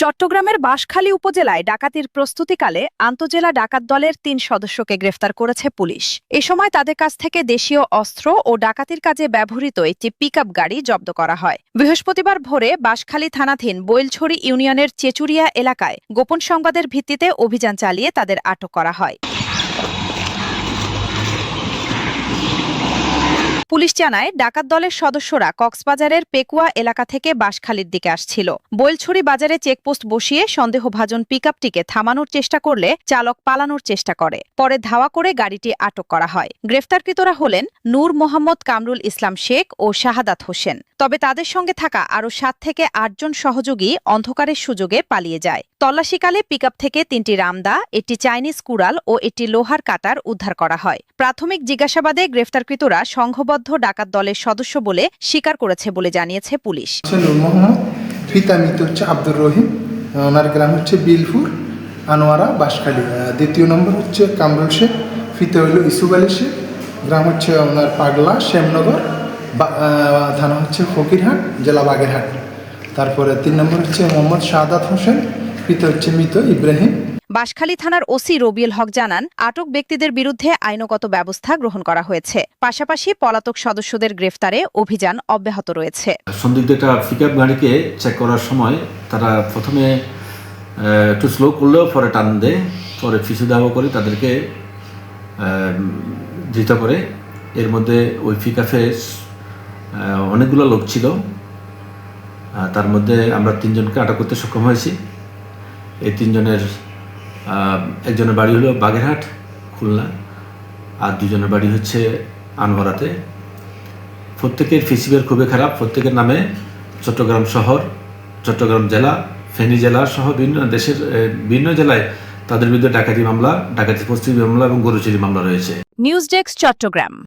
চট্টগ্রামের বাঁশখালী উপজেলায় ডাকাতির প্রস্তুতিকালে আন্তজেলা ডাকাত দলের ৩ সদস্যকে গ্রেফতার করেছে পুলিশ। এ সময় তাদের কাছ থেকে দেশীয় অস্ত্র ও ডাকাতির কাজে ব্যবহৃত একটি পিকআপ গাড়ি জব্দ করা হয়। বৃহস্পতিবার ভোরে বাঁশখালী থানাধীন বৈলছড়ি ইউনিয়নের চেচুরিয়া এলাকায় গোপন সংবাদের ভিত্তিতে অভিযান চালিয়ে তাদের আটক করা হয়। পুলিশ জানায়, ডাকাত দলের সদস্যরা কক্সবাজারের পেকুয়া এলাকা থেকে বাঁশখালীর দিকে আসছিল। বৈলছড়ি বাজারে চেকপোস্ট বসিয়ে সন্দেহভাজন পিকআপটিকে থামানোর চেষ্টা করলে চালক পালানোর চেষ্টা করে। পরে ধাওয়া করে গাড়িটি আটক করা হয়। গ্রেফতারকৃতরা হলেন নূর মোহাম্মদ কামরুল ইসলাম শেখ ও শাহাদাত হোসেন। তবে তাদের সঙ্গে থাকা আরও ৭ থেকে ৮ জন সহযোগী অন্ধকারের সুযোগে পালিয়ে যায়। তল্লাশিকালে পিকআপ থেকে ৩টি রামদা, একটি চাইনিজ কুড়াল ও একটি লোহার কাটার উদ্ধার করা হয়। প্রাথমিক জিজ্ঞাসাবাদে গ্রেফতারকৃতরা সংঘবদ্ধ ডাকাত দলের সদস্য বলে স্বীকার করেছে বলে জানিয়েছে পুলিশ। নূর মোহাম্মদ, পিতা মৃত হচ্ছে আব্দুর রহিম, ওনার গ্রাম হচ্ছে বিলপুর আনোয়ারা বাঁশখালী। দ্বিতীয় নম্বর হচ্ছে কামরুল শেখ, পিতা হইল ইসুফ আলী শেখ, গ্রাম হচ্ছে ওনার পাগলা শ্যামনগর, থানা হচ্ছে ফকিরহাট, জেলা বাগেরহাট। তারপরে ৩ নম্বর হচ্ছে মোহাম্মদ শাহাদাত হোসেন, পিতা হচ্ছে মৃত ইব্রাহিম। বাঁশখালী থানার ওসি রবিউল হক জানান, আটক ব্যক্তিদের বিরুদ্ধে আইনগত ব্যবস্থা গ্রহণ করা হয়েছে। পাশাপাশি পলাতক সদস্যদের গ্রেফতারে অভিযান অব্যাহত রয়েছে। সন্দিগ্ধ একটা পিকআপ গাড়িকে চেক করার সময় তারা প্রথমে একটু স্লো করলেও পরে টান দেয়, পরে পিছু ধাওয়া করে তাদেরকে ধৃত করে। এর মধ্যে ওই পিকআপে অনেকগুলো লোক ছিল, তার মধ্যে আমরা ৩ জনকে আটক করতে সক্ষম হয়েছি। এই ৩ জনের একজনের বাড়ি হলো বাগেরহাট খুলনা, আর 2 জনের বাড়ি হচ্ছে আনোয়ারাতে। প্রত্যেকের ফিসিবের খুবই খারাপ। প্রত্যেকের নামে চট্টগ্রাম শহর, চট্টগ্রাম জেলা, ফেনী জেলা সহ দেশের বিভিন্ন জেলায় তাদের বিরুদ্ধে ডাকাতি মামলা, ডাকাতি প্রস্তুতি মামলা এবং গরু চুরি মামলা রয়েছে। News desk, Chittagong.